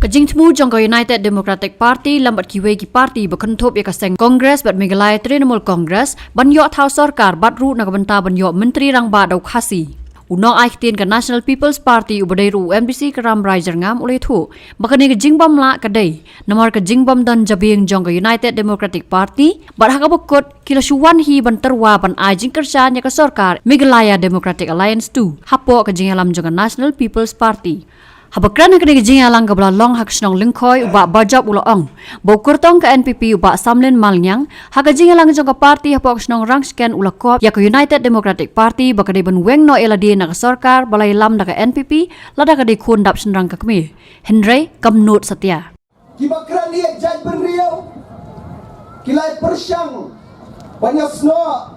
Kajing temu jangka United Democratic Party lambat kiwe ki parti berkentup ya kaseng Kongres bat Meghalaya Trinamool Congress banyo thau sarkar bat ru nak benta banyo menteri rang ba dau khasi. Unong aiktin ke National People's Party ubadai ru MBC keram riser ngam oleh tu bakani ke jingbam la kadai namar ke jingbam dan jabing jangka United Democratic Party bat hakabukut kila suwan hi banterwa ban ajing kerja nya ke sarkar Meghalaya Democratic Alliance 2 hapo ke jingalam jangka National People's Party. Habakran ke jing alang ke long hak snong lingkoi uba bajab uloong bokurtong ke NPP uba Samlin Malnyang hak jing alang jong ke parti hapok snong rangsken ulakop ya ke United Democratic Party bakade ben weng no eladi nak sarkar balai lam dak NPP lada ke kun dap senrang ke kemi Henry Kamnut Satya Kibakran liat jaj ben riau kilai persyang banyak sno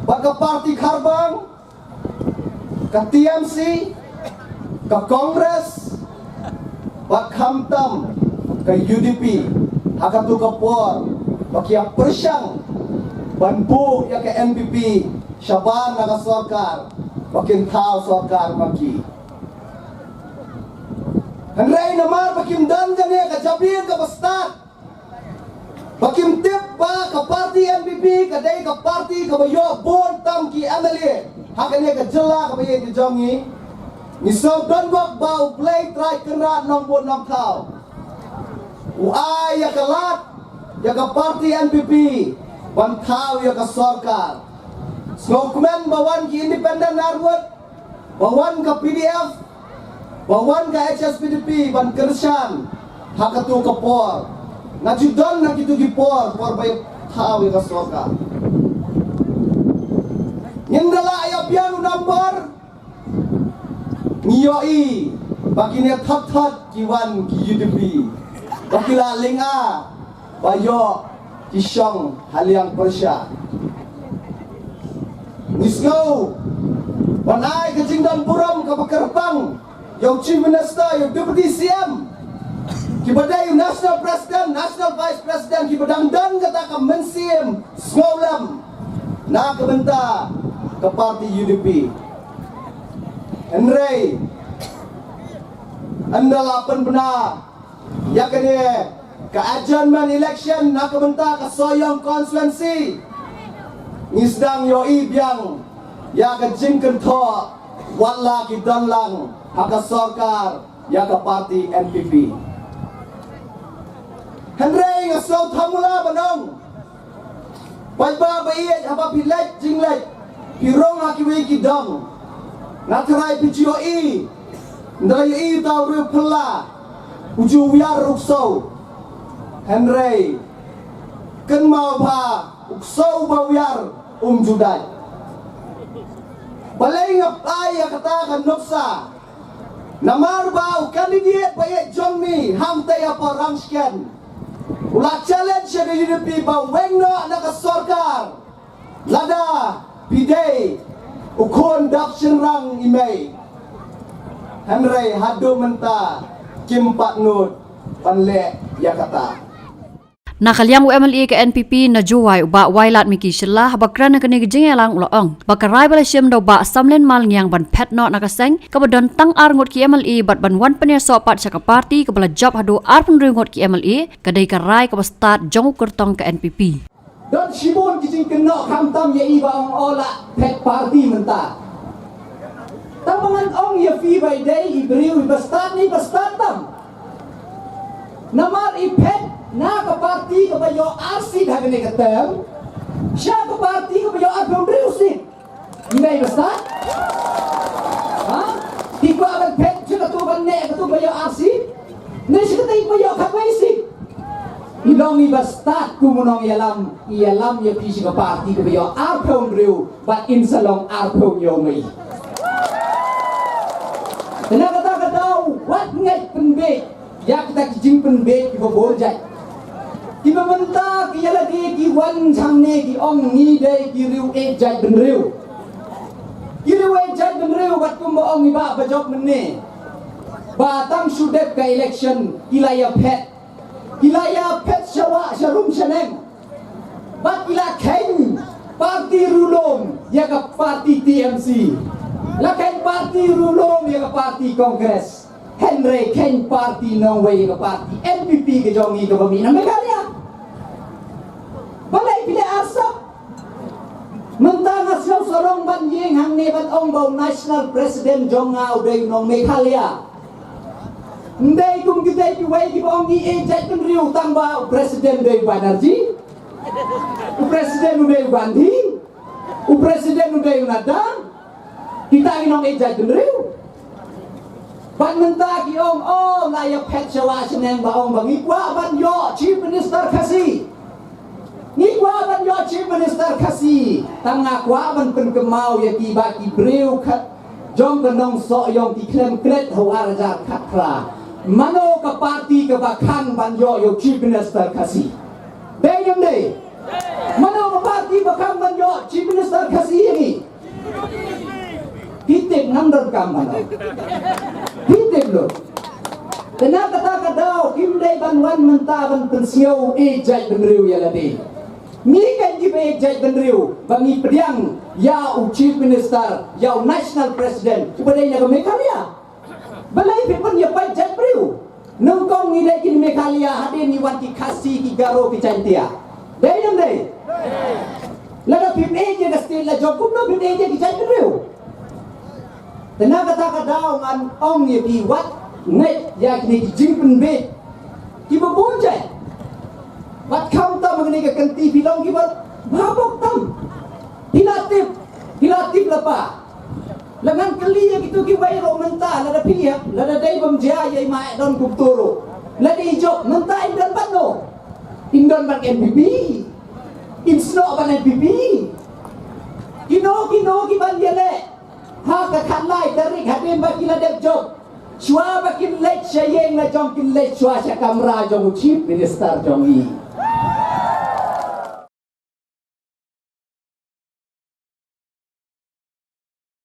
baka parti kharbang ke TMC ke Kongres Pak Hamtam ke UDP hakatu ke POR bakia persyang banbu ya ke NPP Syaban naga sarkar bakin thau sarkar maki Henry namar bakim dan jane ke jabir ke bestat bakim tip ba ke parti NPP ke dai ke parti ke bayo bon tam ki MLA hakane ke jela ke baye di jongi Nisau don gok bau play try kerat nong bon nong kau. Uai ya kelat ya ke parti NPP ban kau ya ke sarkar. Skokmen bawan ki independen narwat bawan ke PDF bawan ke HSPDP ban kersan hakatu ke POR. Ngajudon nak itu ki POR baik kau ya ke sarkar. Nyendala ya pianu number Ngiyoi baginya thap kiwan ki UDP bakila linga bayo kisong haliang persya nisgo banai ke jingdan puram ke pekerbang yang chief minister yang deputy CM kibadai national president national vice president kibadang dan kata ke mensiem ngolam na kebenta ke parti UDP Henry anda lapan benar ya kene ke adjournment election nak bentak ke soyong konstituensi ngisdang yoi biang ya ke jingken tho wala ki danlang hak sarkar ya ke parti NPP Henry ngasau thamula banong bajba baiyet haba pilek jinglek pirong hakiwi ki dong Natrai PGOE Ndalai i tau riu pela Uju wiar uksau Henry Ken mau pa Uksau ba wiar judai Balai ngapai ya katakan nuksa Namar bau kandidat bayek Jongmi Hamtai apa rangsken Ulah challenge ya ke UDP bau wengno nak sarkar Lada Pidei Ukun dak senrang imei Henry hadu menta kimpat nut panle ya kata Nakaliang UMLE ke NPP na juwai uba wailat miki shelah bakran kene gejing elang uloong bakarai balashim do ba Samlin Malnyang ban petno nakaseng kabadon tang ar ngot ki MLE bat ban wan penir sopat chaka parti kabala job hadu ar penri ngot ki MLE kadai karai kabastat jong kertong ke NPP Dan Shibun kijing kena kamtam ya iba ang ola pet party menta. Tamangan ong ya fi by day ibriu ibastat ni bastatam. Namar ipet na ka party ka bayo arsi dhagane katam. Siya ka party ka bayo abang briusi. Imay bastat? Ha? Di ko abang pet siya katuban ne katubayo arsi? Ne siya katay bayo kapaisik. Ilong ibastat kumunong ialam ya pisi ka parti ka bayo arpong riu bat insalong arpong yomi Tenagata daw wat ngay penbe ya kita kijing penbe ki boborjay ki mementa ki lagi ki wan changne ki ong ni de ki riu e jay ben riu ki riu e jay ben riu bat kumbo ong iba bajok menne batang sudep ka election ilaya pet Ilaya pet syawa syarum syaneng Bat ila keng Parti rulong Ya ke parti TMC Lakan parti rulong Ya ke parti Kongres Henry Ken party nong way ke party NPP ke jongi ke bami na Meghalaya balai pilih asap mentang asal sorong ban yeng hang nebat ong bau national president jonga uday nong Meghalaya ndai kum kita piwai ki bong i ejat pen riu tamba presiden day Banerjee presiden uday Gandhi presiden uday Nadam kita nong ejat pen riu ban mentah ki ong layak pet jawa seneng baong bangi kwa ban yo chief minister kasi ni kwa ban yo chief minister kasi tanga kwa ban pen kemau ya ki ba ki breu khat jong kanong so yong ki klem kret hawar ja khatra mano ka party ka ba khang ban yo chief minister kasi deyam dei mano ka party ba khang ban yo chief minister kasi ni hitip nandar kam mano hitip lo tena kata daw kim dei ban wan menta ban pensiau ejai benriu ya ladi ni kan ji ejai benriu bangi pediang ya chief minister ya national president ubadai na Meghalaya balai pipun ya pai jai benriu nungkong ni dei kin Meghalaya hade ni wan ki khasi ki garo ki chantia dei nam dei lada pip ejai da stil la job no pip ejai ki jai benriu tena kata daw ngan ong ye ki wat ngai ya kini jingpen be ki babonjai wat kam ta mengenai ke kenti filong ki bat babok tam hilatif lapa lengan keli ya gitu ki wai ro menta lada pia lada dai bam jia ye mai don kuptoro lada ijo menta indon bano indon ban NPP insno ban NPP kino ki ban yele ha ka khalai dari hadem bakila dek job chua bakin lech sayeng la jong kin lech chua sa kamera jong chief minister jong i